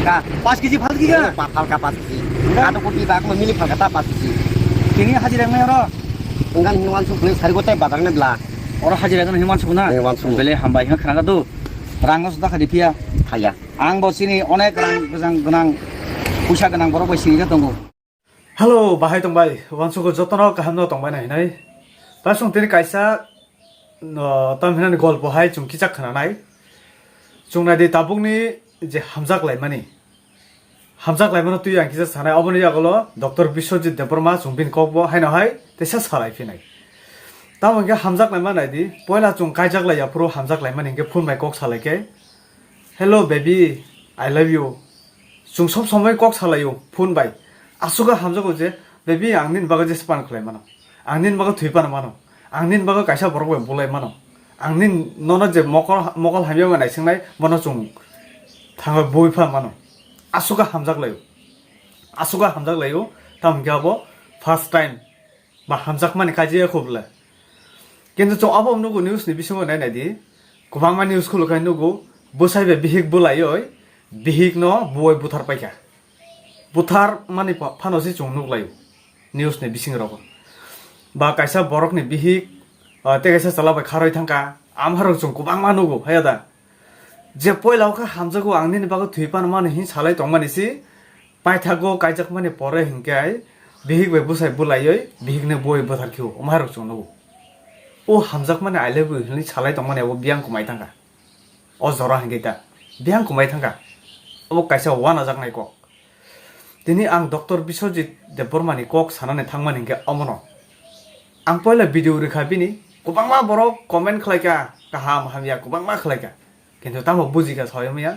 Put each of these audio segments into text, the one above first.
falka 5 KG ফালকি গা falka 5 kg kado kopi bak memilih falka ta 5 kg কেনি হাজিরা নাই আর engan hiwan su beli sari gotai badar ne bla ওরা হাজিরা কোন হিমান সুনা Himanshu. বেলে হামবাই হ খানা দু রাঙ্গ সুদা খাদি পিয়া kaya आं बसिनि अनेक रां गोनां फैसा गोनां बर' बैसिनि दङ हेलो बाहाय दंबाय वानसुखौ जतनाव गाहाम दंबाय नायनाय बा संतेनि कायसा तामहिनानि गल्पहाय चुंखि जाखोनानाय चुंनादि ताबुंनि जे हामजाक लाइमानो तुइ आंखिजा सानाय अबनि आगलो डॉक्टर विश्वजित देबरमा चुंबिन कबो हायनाहाय तेसा सालायफिनाय तामंगे हामजाक लाइमा नायदि पयला चुं कायजाक लाया प्रो हामजाक लाइमा निंगे फुन माय कक सालायके hello baby I love you जों सब समय कक सालायो फुन बाय आसुगा हामजागो जे बेबी आंनिन बागो जे स्पान खलाय मानो आंनिन बागो थुइपान मानो आंनिन बागो कायसा बरगो बुलाय मानो आंनिन ननो जे मकल हामियाव नायसिंनाय मनो जों थाङो बयफा मानो आसुगा हामजाग लायो ताम गाबो फर्स्ट टाइम बा हामजाक माने काजिया खबला किन्तु जों अब नुगो न्यूज नि बिसंग नायनायदि गोबां मा न्यूज खौ लखाय नुगो बोसाइबे बिहिक बुलायो बिहिक न बय बुथार पाइका बुथार माने फानोसि जों नुगलायो न्यूज नि बिसिंग रगो बा कायसा बरक नि बिहिक ते कायसा चलाबाय खारय थांका आमहारो जों गोबां मा नुगो हायादा जे पयलावखा हामजागो आंनि बागो थुइपान माने हि सालाय तंमानिसि पाइथागो कायजाक माने परे हिंकाय बिहिक बे बुसाइ बुलायो बिहिकने बय बुथार खिउ आमहारो जों नुगो ओ हामजाक माने आइलेबो हिनि सालाय तंमाने अब बियां कुमाय थांका ओ जरा हिंगैता बियां कुमाय थांका अब कायसा वाना जागनाय कक दिनै आं डक्टर विश्वजित देबबर्मानि कक सानानै थांमान हिंके अमनो आं पयला भिडिअ रेखाबिनि गोबां मा बर' कमेन्ट खलायका गाहाम हामिया गोबां मा खलायका किन्तु तामो बुजिका सयमिया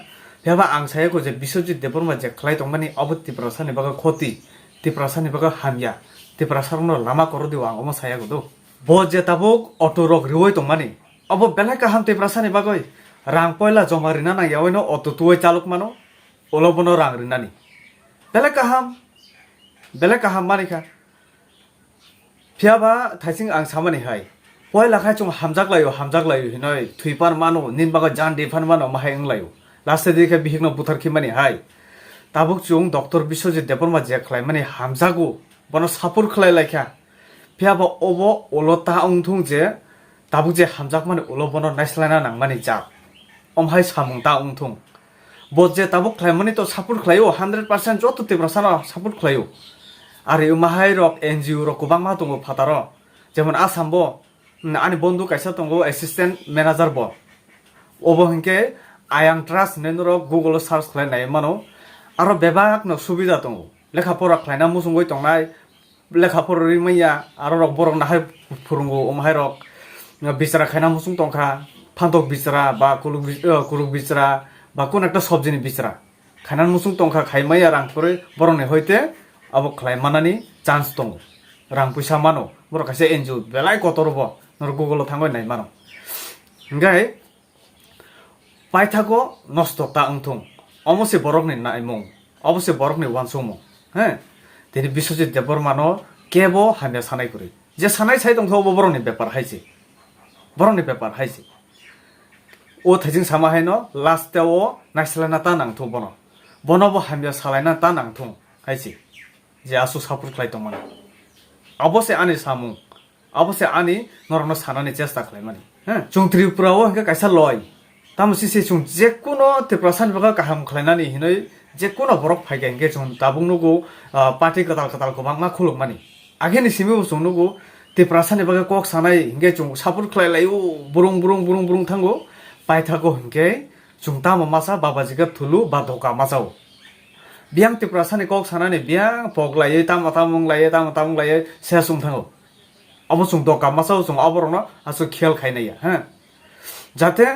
बेबा आं सायको जे विश्वजित देबबर्मा जे खलाय तंमानि अब तिप्रसानि बागो खति तिप्रसानि बागो हामिया तिप्रसारनो लामा कर दिउ आं अम सायाको दो ब जे ताबुक अटो रक रिवय तंमानि अब बेलाय गाहाम तिप्रसानि बागै रां पयला जमा रिना नायावनो अटो तुय चालक मानो ओलबनो रां रिनानि बेले गाहाम मानिका फियाबा थाइसिं आं सामानि हाय पयला खाय जों हामजाक लायो हिनय थुइपान मानो निन बागा जान देफान मानो माहाय अंलायो लास्ट देखा बिहिकनो बुथार खिमानि हाय ताबुक जों डक्टर विश्वजित देबबर्मा जे खलाय माने हामजागो बनो सापुर खलाय लायखा फियाबा ओबो ओलता अंथुं जे ताबुक जे हामजाक माने ओलबनो नायस्लायना नांमानि जा अमहाय सामुंता अंथुं बजे ताबुक खलाय माने तो सापुर खलायो 100% जतो तिब्रासाना सापुर खलायो आरो माहाय रक एनजिओ रक गोबां मा दङ फातार जेमन आसामबो आनि बन्धु कायसा दङ एसिस्टेन्ट मेनेजार बो ओबो हिंके आयां ट्रास्ट नेनर गुगल सार्च खलायनाय मानो आरो बेबाक न सुबिदा दङ लेखा फरा खलायना मुसुंगै तंनाय लेखा फररि मैया आरो रक बरक नाहाय फुरुंगो अमहाय रक बिचरा खायना मुसुं तंखा फान्तक बिचरा बा कुलुक बिचरा बा कोन একটা सब्जिनि बिचरा खायना मुसुं तंखा खायमाया रांफोर बरने हयते अब खलायमानानि चान्स दङ रां पैसा मानो बर कासे एनजिओ बेलाय कतरबो नर गुगल थांबाय नाय मानो गाय पाइथाको नस्तता अंथुं अमसे बरकनि नायमु अबसे बरकनि वानसुमु हे दिनै विश्वजित देबबर्मानो केबो हामिया सानाय करि जे सानाय साय दंथ बरनि बेपार हायसे ओ थाइजिं सामा हायनो लास्टाव नायस्लायना ता नांथु बनबो हामिया सालायना ता नांथु हायसे जे आसु सापुर खलाय तंमान अबसे आनि सामु अबसे आनि नरनो सानानि चेष्टा खलायमानि ह जों त्रिपुराव हंके कायसा लय तामसिसे जों जेकुनो तिप्रसान बागा गाहाम खलायनानि हिनै जेकुनो बरक फायगे हंके जों दाबुंनुगो पार्टी कताल गोबां मा खुलुमानि आगेनि सिमु जोंनुगो तिप्रसानि बागा कक सानाय हंके जों सापुर खलायलायो बुरुं थांगो पाइथागो हंके जों ताम मासा बाबाजिगा थुलु बा धका मासाव बियां तिप्रसानि कक सानानि बियां पगलायै तामलायै सेसुं थांगो अब जों धका मासाव जों अबरनो आसु खेल खायनाया ह जाते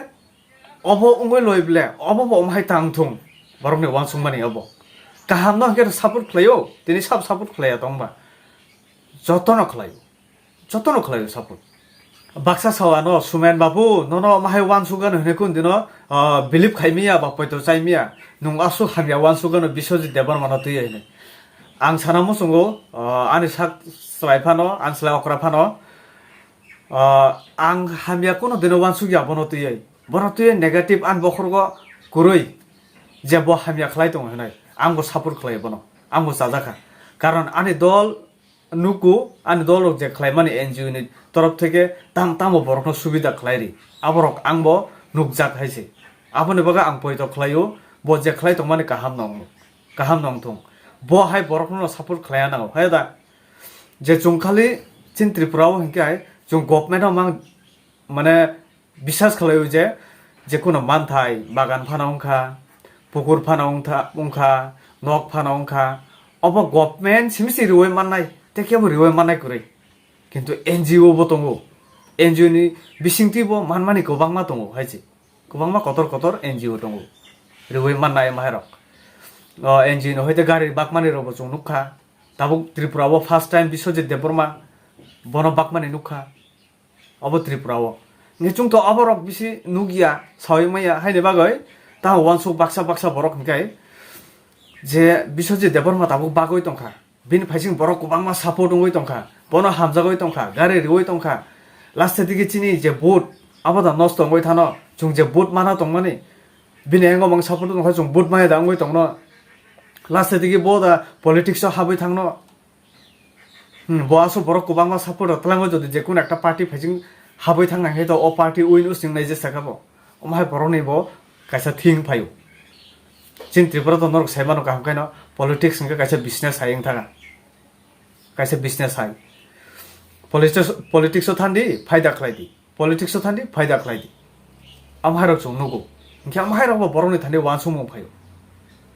अब उंगै लयब्ले अब अमहाय तांथुं बरमनि वानसुंमानि अब गाहाम न हंके सापुर खलायो दिनै सापुर खलाया दंबा जतन खलायो सापुर बाक्सा सावानो सुमेन बाबु ननो माहाय वानसुगानो हनेकुन दिनो बिलिभ खायमिया बा पयतो चाइमिया नुं आसु हामिया वानसुगानो विश्वजित देबबर्मानो तुय हिनै आं सानामु संगो आनि साक स्लाइफानो आनस्लाय अक्राफानो आं हामिया कोनो दिनो वानसुगिया बनो तुय नेगेटिभ आन बखरगो गुरै যে ব হামিয়া খালাই দङ হনাय आंबो सापर्ट खालायो बनो आंबो जाजाखा কারণ আনি দল নুকু আনি দল যে খালাই মানে এনজিও नि तरफ থেকে তাম বরকनो সুবিধা খালাইরি আবরক आंबो নুকজাক हायसे आबोनो बगा आं पयत खालायो ब जे खालाय दङ माने गाहाम नं थं ब हाय बरकनो सापर्ट खालाया नांगौ हाय दा जे जोंखालि चिन त्रिपुराव हिंखाय जों गभर्नमेन्टआव माने বিশ্বাস खालायो जे कोनो मानथाय बागान फानावखा पुकुर फानावखा नक फानावखा अब गभर्नमेन्ट सिमसि रिवय माननाय तेकेबो रिवय माननाय कुरै किन्तु एनजिओ बो दङ एनजिओ नि बिसिंथि बो मानमानि गोबांमा दङ हायसे गोबांमा कतर एनजिओ दङ रिवय माननाय माहेरक एनजिओ नो हयते गारि बाकमानि रबो जों नुखा दाबो त्रिपुराव फार्स्ट टाइम बिश्वजित देबबर्मा बनो बाकमानि नुखा अब त्रिपुराव निचुं तो अबरक बिसि नुगिया सावैमाया हायने बागै ता वानसु बाक्सा बरक हिंखाय जे बिश्वजित देबबर्मा दाबो बागै दंखा बिनि फाइसिं बरक गोबांमा सापर्ट दङै दंखा बनो हामजागै दंखा गारि रिवय दंखा लास्ट दिगे चिनि जे भोट आबादा नष्ट दङै थानो जों जे भोट माना दंमानि बिनि एंगो मां सापर्ट दंखा जों भोट माया दाङै दंनो लास्ट दिगे बोदा पलिटिक्स हाबै थांनो बआसो बरक गोबांमा सापर्ट तलाङो जदि जे कोन একটা पार्टी फाइसिं हाबै थांनाय तो अ पार्टी उइन उसिंनाय जे साकाबो ओमहाय बरनि बो कायसा थिं फायो चिन त्रिपुरा तो नरक साइमानो काम कायनो पॉलिटिक्स के कायसा बिजनेस हायिं थागा कायसा बिजनेस हाय पॉलिटिक्स थांदी फायदा खलायदी पॉलिटिक्स थांदी फायदा खलायदी आमहारक जों नुगो इनके आमहारक बरनि थांदी वानसुमो फायो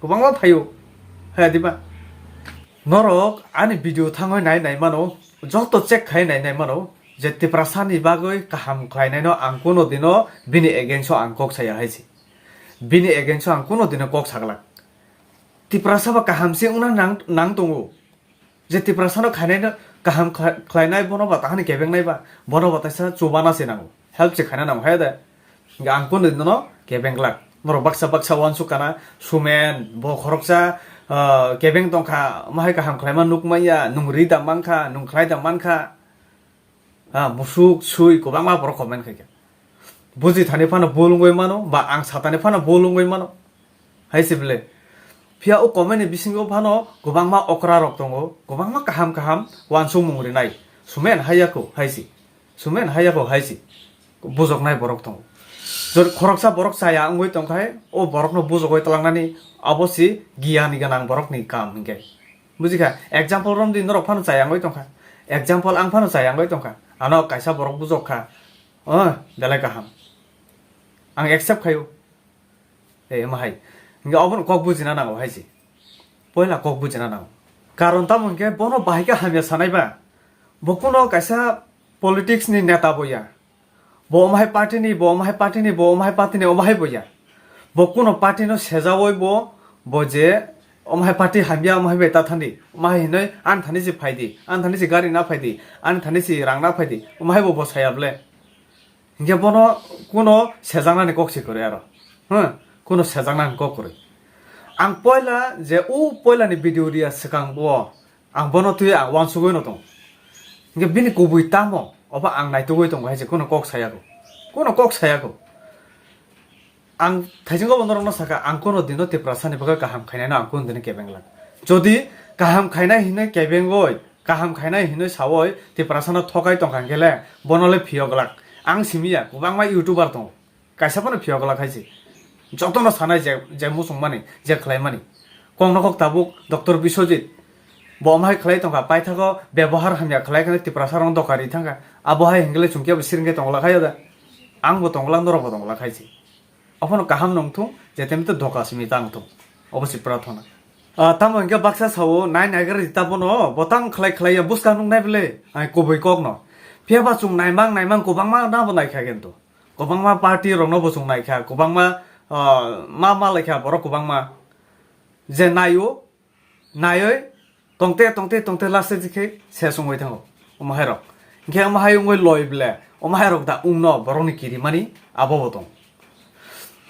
गोबांमा फायो हायदिबा नरक आनि भिडियो थाङै नाय मानो जतो चेक खाय नाय मानो जे तिप्रासानि बागै काहाम खायनायनो आं कोनो दिनो बिनि एगेन्स्ट आं कक साया हायसे बिनि एगेन्स्ट आं कोनो दिनो कक सागला तिप्रासाबा काहामसे उना नां दङो जे तिप्रासानो खायनायनो काहाम खायनाय बनोबा ताहानि केबेंनायबा बनोबा तासा चुबानासे नांगौ हेल्प से खायना नांगौ हायदा आं कोनो दिनो केबेंला मरो बाक्सा वानसु काना सुमेन ब खरकसा केबें दंखा माहाय काहाम खायमा नुकमाया नुंगरि दामांखा नुंख्लाय दामानखा मुसुक सुई गोबांमा बरक कमेन्ट खायगा बुजि थाने फानो बोलुंगै मानो बा आं साताने फानो बोलुंगै मानो हायसे बिले फिया ओ कमेन्ट बिसिंगो फानो गोबांमा अकरा रक दङ गोबांमा काहाम वानसु मुंगरि नाय सुमेन हायाखौ हायसि बुजकनाय बरक दङ जर खरकसा बरक साया अंगै दंखाय ओ बरकनो बुजगै तलांनानै अबसि गियानि गोनां बरकनि काम हिंगे बुजिखा एग्जाम्पल रम दिन रक फानो साया अंगै दंखा एग्जाम्पल आं फानो साया अंगै दंखा आनो कायसा बरक बुजखा बेलाय गाहाम आं एक्सेप्ट खायो ए माहाय हिंगे अबन कक बुजिना नांगौ हायसि पयला कक बुजिना नांगौ कारण ता मुंके बनो बाहायका हामिया सानायबा बकुनो कायसा पॉलिटिक्स नि नेता बया बमाहाय पार्टीनि अमाहाय बया बकुनो पार्टी नो सेजावै बजे अमाहाय पार्टी हामिया अमाहाय बेता थांदी अमाहाय हिनै आन थानि जि फायदी आन थानि जि गारि ना फायदी आन थानि जि रां ना फायदी अमाहाय बसायाब्ले हिंगे बनो कोनो सेजांनानि ककसि करे आरो कोनो सेजांनानि कक करे आं पयला जे उ पयलानि भिडिअ रिया सिगां आं बनो तुय आं वानसुगै न दं हिंगे बिनि गुबै तामो अबा आं नायतुगै दं हायसे कोनो कक सायाखौ आं थाइजोंगो बन्दरनो साका आं कोनो दिनो तिप्रासानि बगा गाहाम खायनायनो आं कोनो दिनो केबेंला जदि गाहाम खायनाय हिनै केबेंगय गाहाम खायनाय हिनै सावय तिप्रासानो थगाय दंखां गेले बनले फियगलाक आं सिमिया गोबांमा इउटुबार दं कायसाफोरनो फियगलाक हायसे जतनो सानाय जे मुसुंमानि जे खलायमानि कंनकक ताबुक डॉक्टर बिश्वजित बमाहाय खलाय दंखा पाइथागो व्यवहार हामिया खलायखाने तिप्रासारं दकारि थांगा आबहाय हिंगले चुंकिया बिसिरंगे तंगला खायदा आंबो तंगला नरबो तंगला खायसे अपन गाहाम नंथुं जेतेमते धकासिमि तांथुं अबसि प्रार्थना तामो हिंगे बाक्सा सावो नायगर जिताबनो बतां खलाय बुसका नुंनाय बेले आइ कबै ककनो फियाबा चुं नायमां गोबांमा नाबो नायखा किन्तु गोबांमा पार्टी रंनो बसुं नायखा गोबांमा मा लायखा बर गोबांमा जे नायै तंते लास्ट दिखे सेसंगै थांगो अमाहायरक हिंगे अमाहाय उंगै लयब्ले अमाहायरक दा उंनो बरनि किरिमानि आबो दं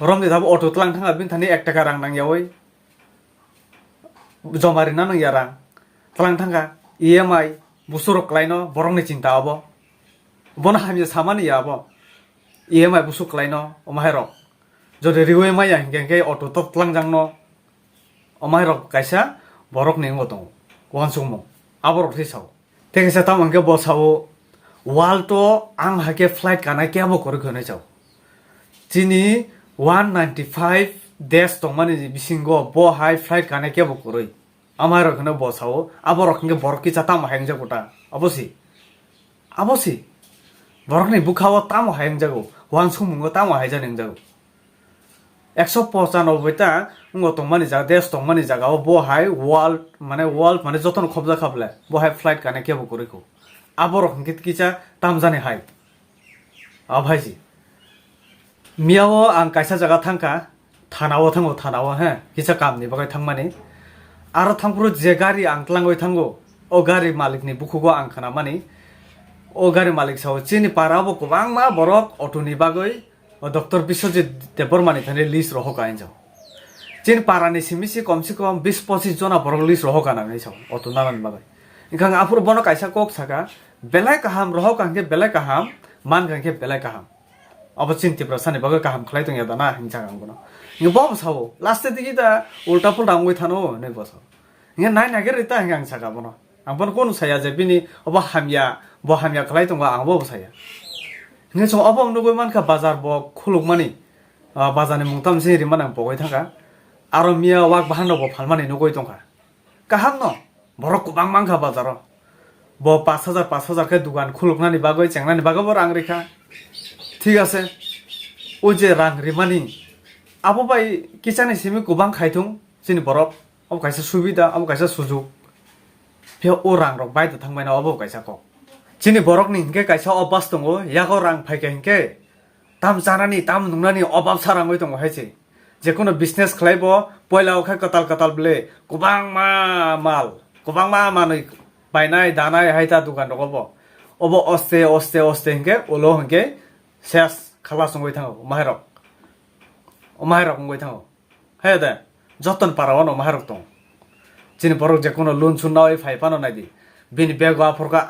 रमनि दाबो अटो तलां थांगा बिन थानि 1 टाका रां नांयावै जमारिना नांया रां तलां थांगा EMI बुसुरक लायनो बरंनि चिंता आबो बना हामिया सामानि आबो EMI बुसुक लायनो अमाहायरक যদি রিওয়ে মাইয়া হিংকে অটো ততলাং জাংনো অমাই রক কাইসা বরক নেঙ্গো দङ ওয়ান সুমো আবরক থিসাও ঠিক আছে তাম আংকে বসাও ওয়াল তো আং হাকে ফ্লাইট কানাই কেবো করে খনে যাও চিনি 195 দেশ দংমানি বিসিঙ্গো ব হাই ফ্লাইট কানাই কেবো করে আমার রকনে বসাও আবরক হিংকে বরক কি চাতাম হাইং জাগোটা অবশ্যই বরক নি বুখাও তাম হাইং জাগো ওয়ান সুমো তাম হাইজা নেং জাগো 195টা দংমানি জায়গা দেশ দংমানি জায়গাও বহাই ওয়াল মানে যতন খবজা খাবলে বহাই ফ্লাইট কানে কেবো করিখো আবরক হিংকে কিছা তাম জানে হাই ভাইজি মিয়াও आं কাইসা জায়গা থাঙ্কা থানাও হ্যাঁ কিছা কামনি বাগাই থাংমানি আর থাংপুরো যে গাড়ি আংতলাঙ্গই থাঙ্গো ও গাড়ি মালিকনি বুকুগো आं খানা মানি ও গাড়ি মালিক সাও চিনি পারাবো গোবাং মা বরক অটোনি বাগৈ ডক্টর বিশ্বজিৎ দেববর্মানি থানে লিস্ট রহকা আইনজাও চিন পারানি সিমিসি কমসে কম 20-25 जना বরক লিস্ট রহকা নামনি সাও অটো নামান বাগৈ ইখাং আফুর বন কাইসা কক সাকা বেলাই কাহাম রহক আংকে বেলাই কাহাম মান গাंके বেলাই কাহাম अब चिन्ति प्रसानि बागै काहाम खलाइ दङ यादा ना हिंसा गांगनो इ बब सावो लास्ट दिगि दा उल्टा पुल्टा आंगै थानो नै बसाव इ नाइ नागिर रिता हिंगा आं सागा बनो आं बन कोन साया जे बिनि अब हामिया खलाइ दङ आं बब साया इ सो अब नुगै मानका बाजार ब खुलुक मानि बाजारनि मुंताम जेरि मान आं बगै थांगा आरो मिया वाक बाहानो ब फालमानि नुगै दंखा काहाम न बरक कुबां मांखा बाजार ब 5000 के दुकान खुलुकनानि बागै चेंगनानि बागै बर आं रेखा ঠিক আছে ও যে রাং রিমানি আবো বাই কিচানি সিমি গোবাং খাইথুং চিনি বরক আবো কাইসা সুবিধা আবো কাইসা সুযোগ ফে ও রাং রক বাইতে থাংबायना আবো কাইসা ক চিনি বরক নি হিंके কাইসা অবাস দङ यागो रां फाइके हिंके ताम जानानि ताम नुंनानि अबाब साराङै दङ हायसे जे कोनो बिजनेस खलाइबो पयलाव खाय कताल बले गोबां माल गोबां मानै बायनाय दानाय हायता दुकान दङबो अबो अस्ते हिंके ओलो हिंके শেষ খালাস গই থাঙ্গো মাহেরক গই থাঙ্গো হ্যাঁ দে যতন পারাওনো মাহেরক দং চিনি বরক যে কোনো লোন সুন্নাও ফাইপানো নাইদি বিনি বেগা ফরকা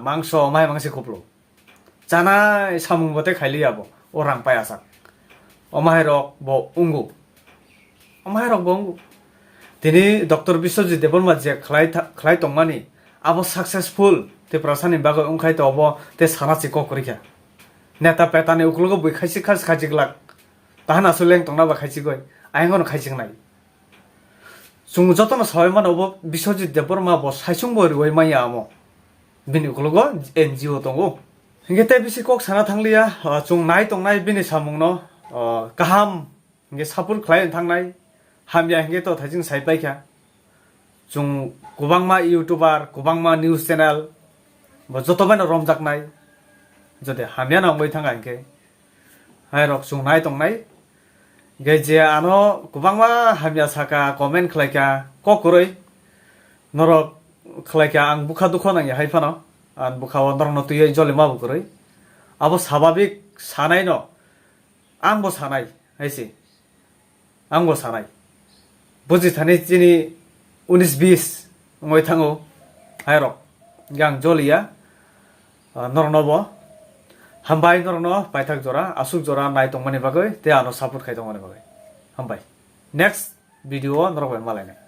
মাংস মাংসে খপলো জানাই সামুং বতে খাইলি যাবো ও রাং পাই আসাক মাহেরক ব উঙ্গু তিনি ডক্টর বিশ্বজিৎ দেববর্মা যে খালাই তংমানি আবো সাকসেসফুল তে প্রসানি বাগৈ উংখাই তো অব তে সানাচি ককরিখা नेता पेतानि उकलगो बै खायसे खायसे ग्लाक ताहाना सुलें तंना बा खायसे गय आयंगन खायसे नाय सुं जतन सय मान अब बिশ্বजिৎ देबबर्मा ब साइसुं ब रय माया आमो बिनि उकलगो एनजीओ दंगो हिंगे बिसि कक साना थांलिया सुं नाय तंनाय बिनि सामुंनो गाहाम हिंगे सापुर खलाय थांनाय हामिया हिंगे तो थाजिं साइबायखा सुं गोबांमा इउट्यूबार गोबांमा निउज चैनल ब जतबानो रमजाकनाय যদি হামিয়া নামবাই থাঙ্গা ইনকে হাই রক সুংনাই তংনাই গে যে আনো গোবাংমা হামিয়া সাকা কমেন্ট খালাইকা ককরই নরক খালাইকা আং বুখা দুখ নাঙ্গি হাইফানো আন বুখা নরন তুই জলে মাবু করই আবো স্বাভাবিক সানাই ন আংবো সানাই হাইসি আংবো সানাই বুঝি থানি চিনি 19-20 ngoi thango হাই রক গাং জলিয়া নরনবো हामबाय नरनो पाइथाक जरा आसुक जरा नाय तंमानि बागै ते आनो सापोर्ट खाय तंमानि बागै हामबाय नेक्स्ट भिडियो नरबाय मालायनाय